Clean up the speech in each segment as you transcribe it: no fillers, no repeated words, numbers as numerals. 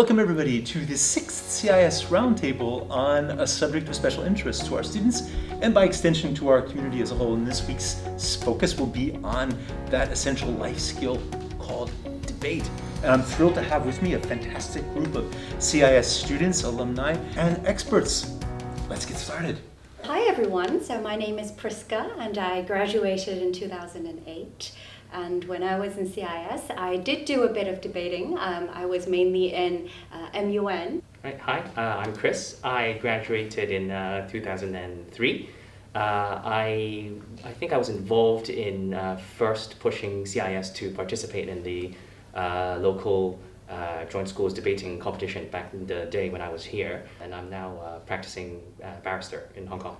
Welcome everybody to the 6th CIS Roundtable on a subject of special interest to our students and by extension to our community as a whole. And this week's focus will be on that essential life skill called debate. And I'm thrilled to have with me a fantastic group of CIS students, alumni, and experts. Let's get started. Hi everyone, so my name is Prisca and I graduated in 2008. And when I was in CIS, I did do a bit of debating. I was mainly in MUN. Right. Hi, I'm Chris. I graduated in 2003. I think I was involved in first pushing CIS to participate in the local joint schools debating competition back in the day when I was here. And I'm now practicing barrister in Hong Kong.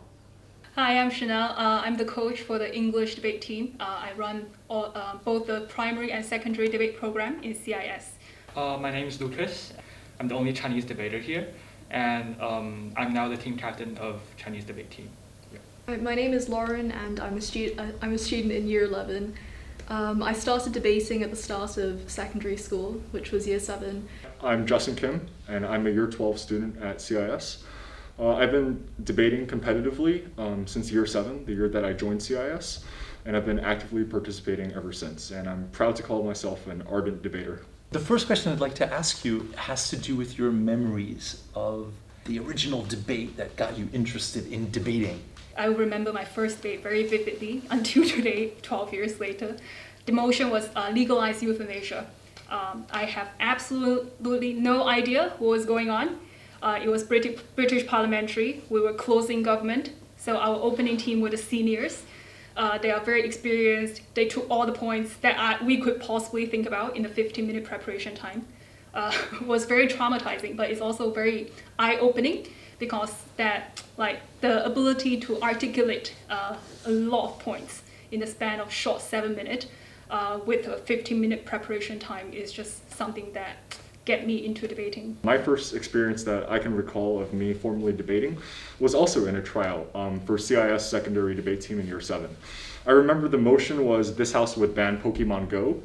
Hi, I'm Chanel. I'm the coach for the English debate team. I run both the primary and secondary debate program in CIS. My name is Lucas. I'm the only Chinese debater here, and I'm now the team captain of Chinese debate team. Yeah. My name is Lauren, and I'm a student in year 11. I started debating at the start of secondary school, which was year 7. I'm Justin Kim, and I'm a year 12 student at CIS. I've been debating competitively since year 7, the year that I joined CIS, and I've been actively participating ever since, and I'm proud to call myself an ardent debater. The first question I'd like to ask you has to do with your memories of the original debate that got you interested in debating. I remember my first debate very vividly until today, 12 years later. The motion was legalize euthanasia. I have absolutely no idea what was going on. It was British parliamentary. We were closing government, so our opening team were the seniors. They are very experienced. They took all the points that we could possibly think about in the 15-minute preparation time. It was very traumatizing, but it's also very eye-opening because the ability to articulate a lot of points in the span of short 7 minutes with a 15-minute preparation time is just something that get me into debating. My first experience that I can recall of me formally debating was also in a trial for CIS secondary debate team in year 7. I remember the motion was this house would ban Pokemon Go,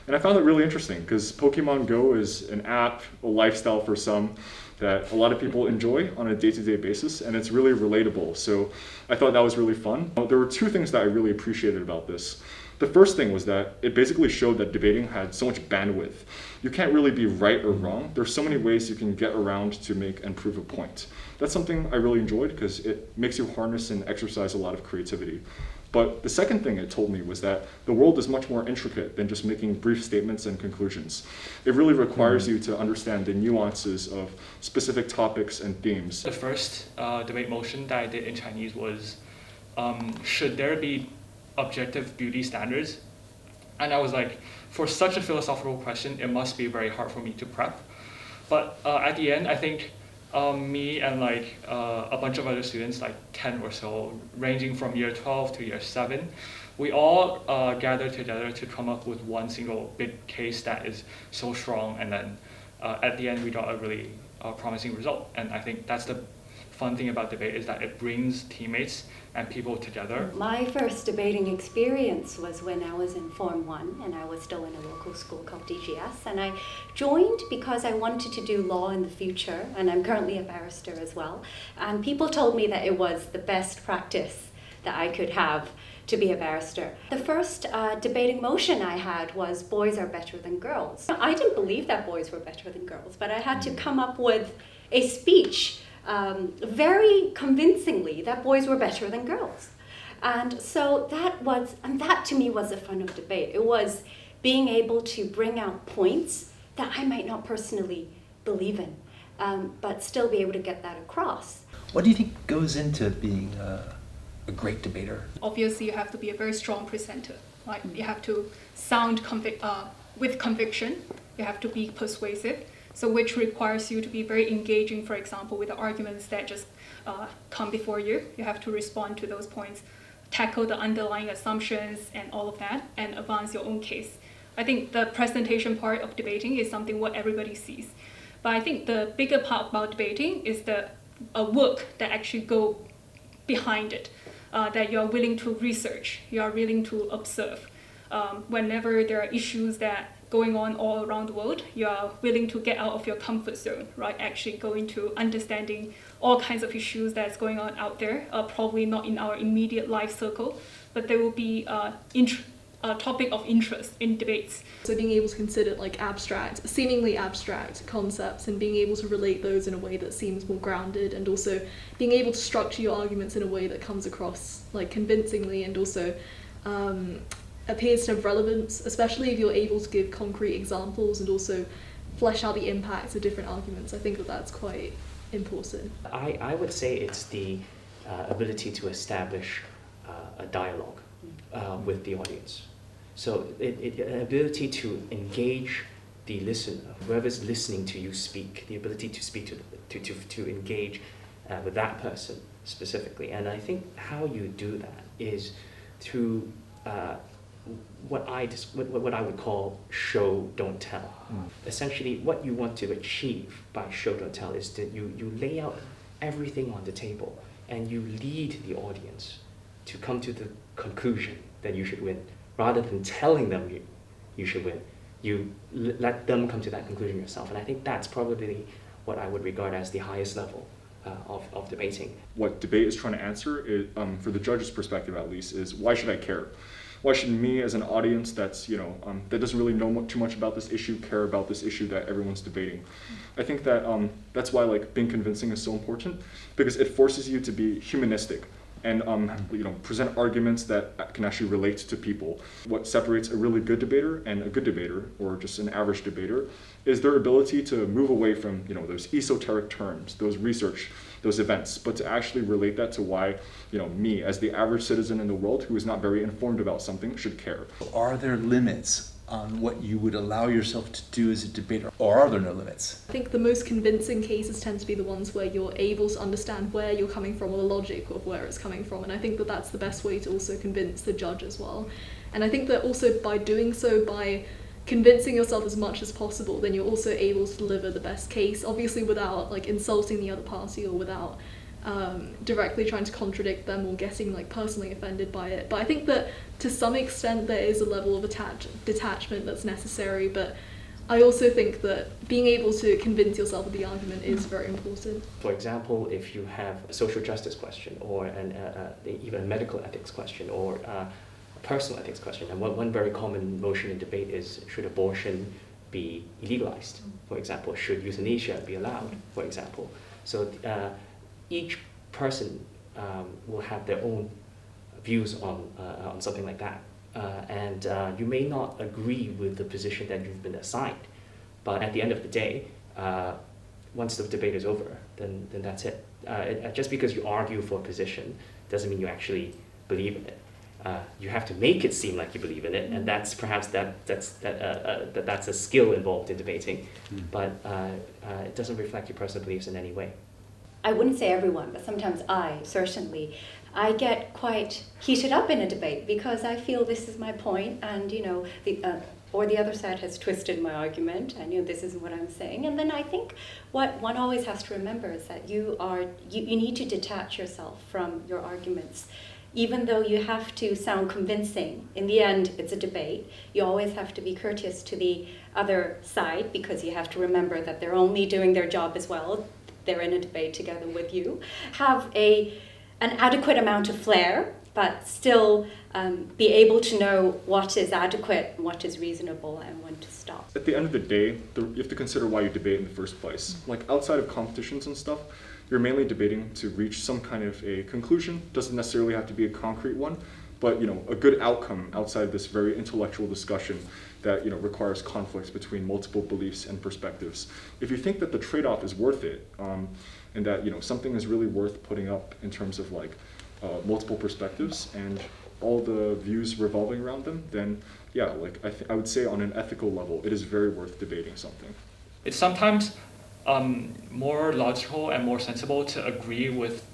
and I found it really interesting because Pokemon Go is an app, a lifestyle for some that a lot of people enjoy on a day-to-day basis, and it's really relatable. So I thought that was really fun. There were two things that I really appreciated about this. The first thing was that it basically showed that debating had so much bandwidth. You can't really be right or wrong. There's so many ways you can get around to make and prove a point. That's something I really enjoyed because it makes you harness and exercise a lot of creativity. But the second thing it told me was that the world is much more intricate than just making brief statements and conclusions. It really requires you to understand the nuances of specific topics and themes. The first debate motion that I did in Chinese was, should there be objective beauty standards? And I was like, for such a philosophical question, it must be very hard for me to prep. But at the end, I think me and a bunch of other students, like 10 or so, ranging from year 12 to year 7, we all gathered together to come up with one single big case that is so strong, and then at the end we got a really promising result. And I think that's the fun thing about debate, is that it brings teammates and people together. My first debating experience was when I was in Form 1 and I was still in a local school called DGS, and I joined because I wanted to do law in the future, and I'm currently a barrister as well, and people told me that it was the best practice that I could have to be a barrister. The first debating motion I had was boys are better than girls. I didn't believe that boys were better than girls, but I had to come up with a speech very convincingly that boys were better than girls. And so that to me was the fun of debate. It was being able to bring out points that I might not personally believe in, but still be able to get that across. What do you think goes into being a great debater? Obviously, you have to be a very strong presenter. You have to sound with conviction. You have to be persuasive. So which requires you to be very engaging, for example, with the arguments that just come before you. You have to respond to those points, tackle the underlying assumptions and all of that, and advance your own case. I think the presentation part of debating is something what everybody sees. But I think the bigger part about debating is the work that actually go behind it, that you're willing to research, you are willing to observe. Whenever there are issues that going on all around the world. You are willing to get out of your comfort zone, right? Actually going to understanding all kinds of issues that's going on out there, probably not in our immediate life circle, but there will be a topic of interest in debates. So being able to consider like seemingly abstract concepts and being able to relate those in a way that seems more grounded, and also being able to structure your arguments in a way that comes across like convincingly and also appears to have relevance, especially if you're able to give concrete examples and also flesh out the impacts of different arguments. I think that that's quite important. I would say it's the ability to establish a dialogue with the audience. So an ability to engage the listener, whoever's listening to you speak, the ability to speak to engage with that person specifically. And I think how you do that is through what I would call show, don't tell. Essentially, what you want to achieve by show, don't tell is that you lay out everything on the table and you lead the audience to come to the conclusion that you should win. Rather than telling them you should win, you let them come to that conclusion yourself. And I think that's probably what I would regard as the highest level of debating. What debate is trying to answer, is, for the judge's perspective at least, is why should I care? Why should me as an audience that's, that doesn't really know too much about this issue care about this issue that everyone's debating? I think that that's why like being convincing is so important, because it forces you to be humanistic and present arguments that can actually relate to people. What separates a really good debater and a good debater, or just an average debater, is their ability to move away from those esoteric terms, those research, those events, but to actually relate that to why me as the average citizen in the world who is not very informed about something should care. Are there limits on what you would allow yourself to do as a debater, or are there no limits? I think the most convincing cases tend to be the ones where you're able to understand where you're coming from, or the logic of where it's coming from, and I think that that's the best way to also convince the judge as well. And I think that also by doing so, by convincing yourself as much as possible, then you're also able to deliver the best case, obviously without like insulting the other party or without directly trying to contradict them or getting like personally offended by it. But I think that to some extent there is a level of detachment that's necessary, but I also think that being able to convince yourself of the argument is very important. For example, if you have a social justice question or even a medical ethics question or a personal ethics question, and one very common motion in debate is, should abortion be illegalized, for example? Should euthanasia be allowed, for example? So each person will have their own views on something like that. And you may not agree with the position that you've been assigned, but at the end of the day, once the debate is over, then that's it. Just because you argue for a position doesn't mean you actually believe in it. You have to make it seem like you believe in it, and that's perhaps that's a skill involved in debating, but it doesn't reflect your personal beliefs in any way. I wouldn't say everyone, but sometimes I get quite heated up in a debate because I feel this is my point, and the other side has twisted my argument, and this is what I'm saying. And then I think what one always has to remember is that you need to detach yourself from your arguments. Even though you have to sound convincing, in the end it's a debate. You always have to be courteous to the other side, because you have to remember that they're only doing their job as well. They're in a debate together with you. Have an adequate amount of flair, but still be able to know what is adequate, what is reasonable, and when to stop. At the end of the day, you have to consider why you debate in the first place. Like outside of competitions and stuff, you're mainly debating to reach some kind of a conclusion. Doesn't necessarily have to be a concrete one, but a good outcome outside of this very intellectual discussion that requires conflicts between multiple beliefs and perspectives. If you think that the trade-off is worth it, and that something is really worth putting up in terms of like multiple perspectives and all the views revolving around them, then yeah, like I would say on an ethical level, it is very worth debating something. It's sometimes more logical and more sensible to agree with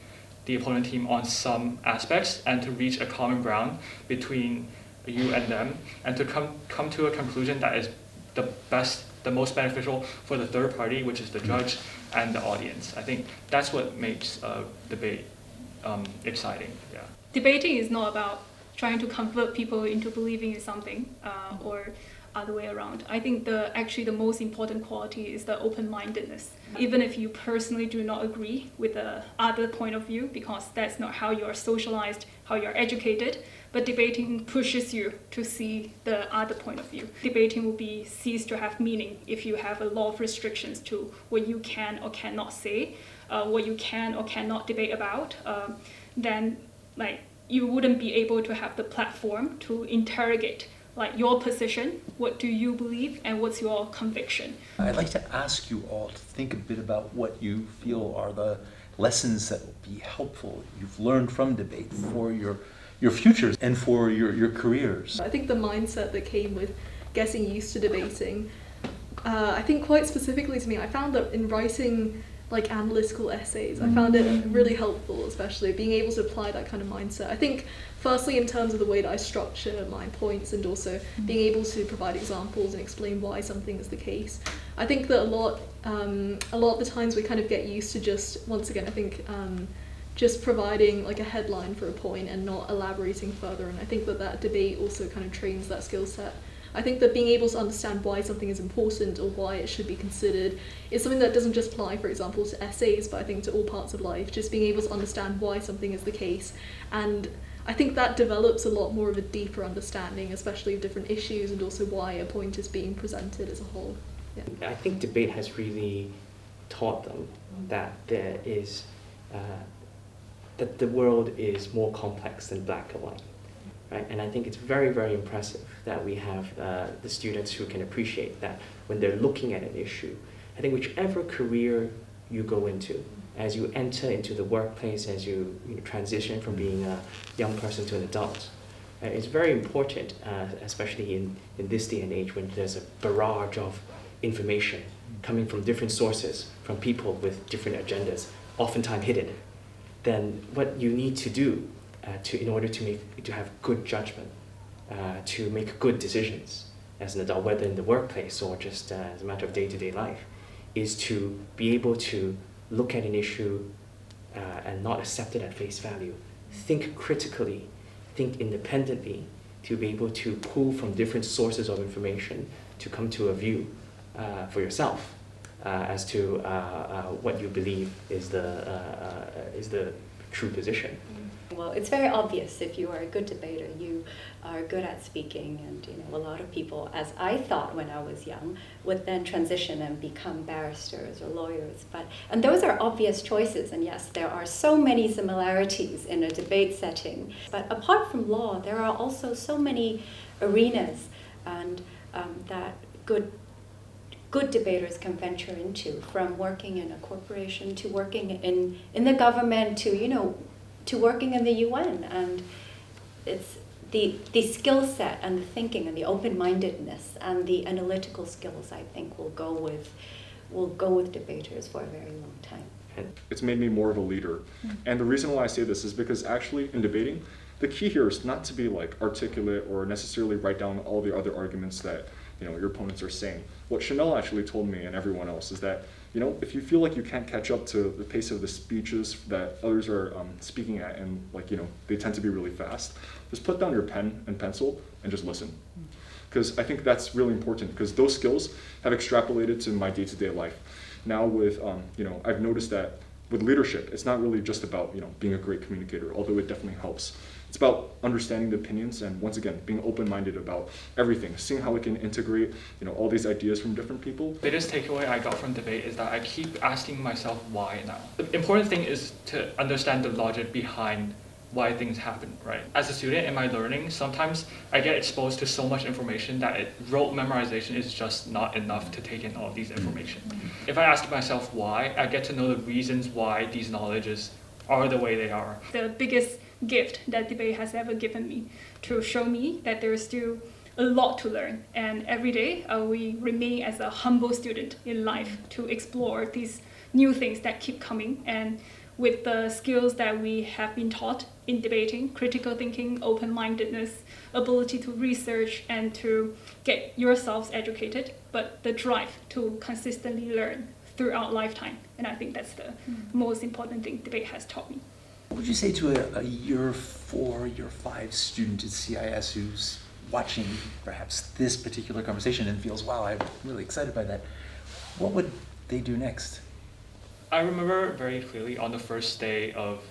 the opponent team on some aspects and to reach a common ground between you and them, and to come to a conclusion that is the most beneficial for the third party, which is the judge and the audience. I think that's what makes debate exciting. Yeah. Debating is not about trying to convert people into believing in something or other way around. I think actually the most important quality is the open-mindedness. Even if you personally do not agree with the other point of view, because that's not how you are socialized, how you are educated, but debating pushes you to see the other point of view. Debating will cease to have meaning if you have a lot of restrictions to what you can or cannot say, what you can or cannot debate about. Then you wouldn't be able to have the platform to interrogate your position, what do you believe, and what's your conviction. I'd like to ask you all to think a bit about what you feel are the lessons that will be helpful you've learned from debate for your futures and for your careers. I think the mindset that came with getting used to debating, I think quite specifically to me, I found that in writing analytical essays, I found it really helpful, especially being able to apply that kind of mindset. I think firstly in terms of the way that I structure my points and also being able to provide examples and explain why something is the case. I think that a lot of the times we kind of get used to just, once again, I think just providing a headline for a point and not elaborating further, and I think that debate also kind of trains that skill set. I think that being able to understand why something is important or why it should be considered is something that doesn't just apply, for example, to essays, but I think to all parts of life, just being able to understand why something is the case. And I think that develops a lot more of a deeper understanding, especially of different issues and also why a point is being presented as a whole. Yeah. I think debate has really taught them that there is, that the world is more complex than black and white. Right? And I think it's very, very impressive that we have the students who can appreciate that when they're looking at an issue. I think whichever career you go into, as you enter into the workplace, as you transition from being a young person to an adult, it's very important, especially in this day and age when there's a barrage of information coming from different sources, from people with different agendas, oftentimes hidden. Then what you need to do in order to have good judgment, to make good decisions as an adult, whether in the workplace or just as a matter of day-to-day life, is to be able to look at an issue and not accept it at face value. Think critically, think independently, to be able to pull from different sources of information to come to a view for yourself as to what you believe is the true position. Well, it's very obvious if you are a good debater, you are good at speaking, and a lot of people, as I thought when I was young, would then transition and become barristers or lawyers. And those are obvious choices, and yes, there are so many similarities in a debate setting. But apart from law, there are also so many arenas and that good debaters can venture into, from working in a corporation to working in the government to working in the UN, and it's the skill set and the thinking and the open-mindedness and the analytical skills, I think, will go with debaters for a very long time. It's made me more of a leader. And the reason why I say this is because actually in debating, the key here is not to be articulate or necessarily write down all the other arguments that your opponents are saying. What Chanel actually told me and everyone else is that if you feel like you can't catch up to the pace of the speeches that others are speaking at, and they tend to be really fast, just put down your pen and pencil and just listen. Because I think that's really important, because those skills have extrapolated to my day-to-day life. Now with, I've noticed that with leadership, it's not really just about being a great communicator, although it definitely helps. It's about understanding the opinions and, once again, being open-minded about everything, seeing how we can integrate all these ideas from different people. The biggest takeaway I got from debate is that I keep asking myself why now. The important thing is to understand the logic behind why things happen, right? As a student in my learning, sometimes I get exposed to so much information that rote memorization is just not enough to take in all of these information. If I ask myself why, I get to know the reasons why these knowledges are the way they are. The biggest gift that debate has ever given me, to show me that there is still a lot to learn, and every day we remain as a humble student in life to explore these new things that keep coming. And with the skills that we have been taught in debating, critical thinking, open-mindedness, ability to research and to get yourselves educated, but the drive to consistently learn throughout lifetime. And I think that's the most important thing debate has taught me. What would you say to a year 4, year 5 student at CIS who's watching perhaps this particular conversation and feels, wow, I'm really excited by that, what would they do next? I remember very clearly on the first day of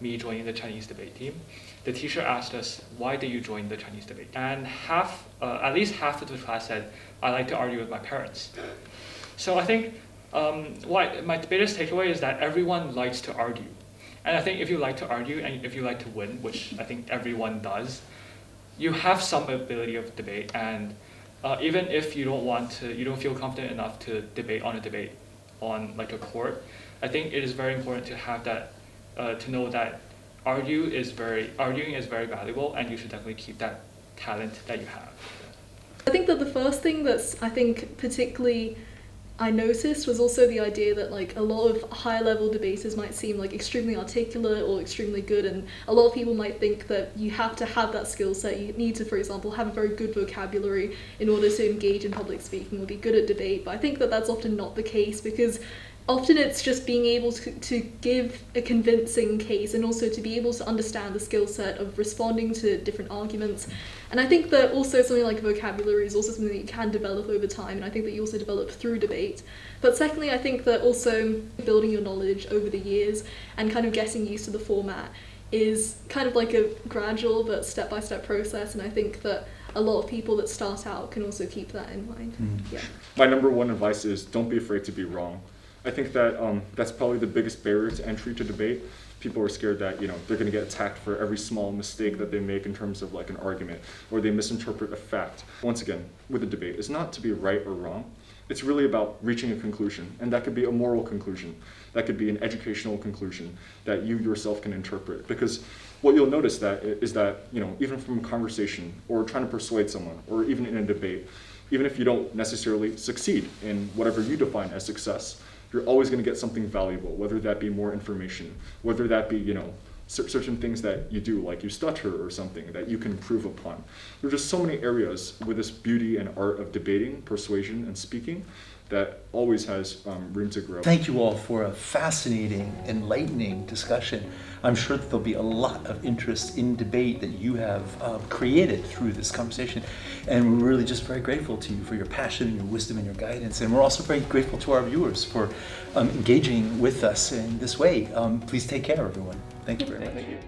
me joining the Chinese debate team, the teacher asked us, why did you join the Chinese debate? And at least half of the class said, I like to argue with my parents. So I think what my biggest takeaway is that everyone likes to argue. And I think if you like to argue and if you like to win, which I think everyone does, you have some ability of debate. And even if you don't feel confident enough to debate on a debate on like a court, I think it is very important to have that, to know that arguing is very valuable, and you should definitely keep that talent that you have. I think that the first thing that's, I think, particularly I noticed was also the idea that like a lot of higher level debaters might seem like extremely articulate or extremely good, and a lot of people might think that you have to have that skill set. You need to, for example, have a very good vocabulary in order to engage in public speaking or be good at debate. But I think that that's often not the case, because often it's just being able to give a convincing case and also to be able to understand the skill set of responding to different arguments. And I think that also something like vocabulary is also something that you can develop over time, and I think that you also develop through debate. But secondly, I think that also building your knowledge over the years and kind of getting used to the format is kind of like a gradual but step-by-step process, and I think that a lot of people that start out can also keep that in mind. Yeah. My number one advice is don't be afraid to be wrong. I think that that's probably the biggest barrier to entry to debate. People are scared that they're going to get attacked for every small mistake that they make in terms of like an argument, or they misinterpret a fact. Once again, with a debate, it's not to be right or wrong. It's really about reaching a conclusion, and that could be a moral conclusion. That could be an educational conclusion that you yourself can interpret. Because what you'll notice is that even from a conversation or trying to persuade someone, or even in a debate, even if you don't necessarily succeed in whatever you define as success, you're always going to get something valuable, whether that be more information, whether that be, certain things that you do, like you stutter or something that you can improve upon. There are just so many areas with this beauty and art of debating, persuasion, and speaking that always has room to grow. Thank you all for a fascinating, enlightening discussion. I'm sure that there'll be a lot of interest in debate that you have created through this conversation. And we're really just very grateful to you for your passion and your wisdom and your guidance. And we're also very grateful to our viewers for engaging with us in this way. Please take care, everyone. Thank you very much. Thank you.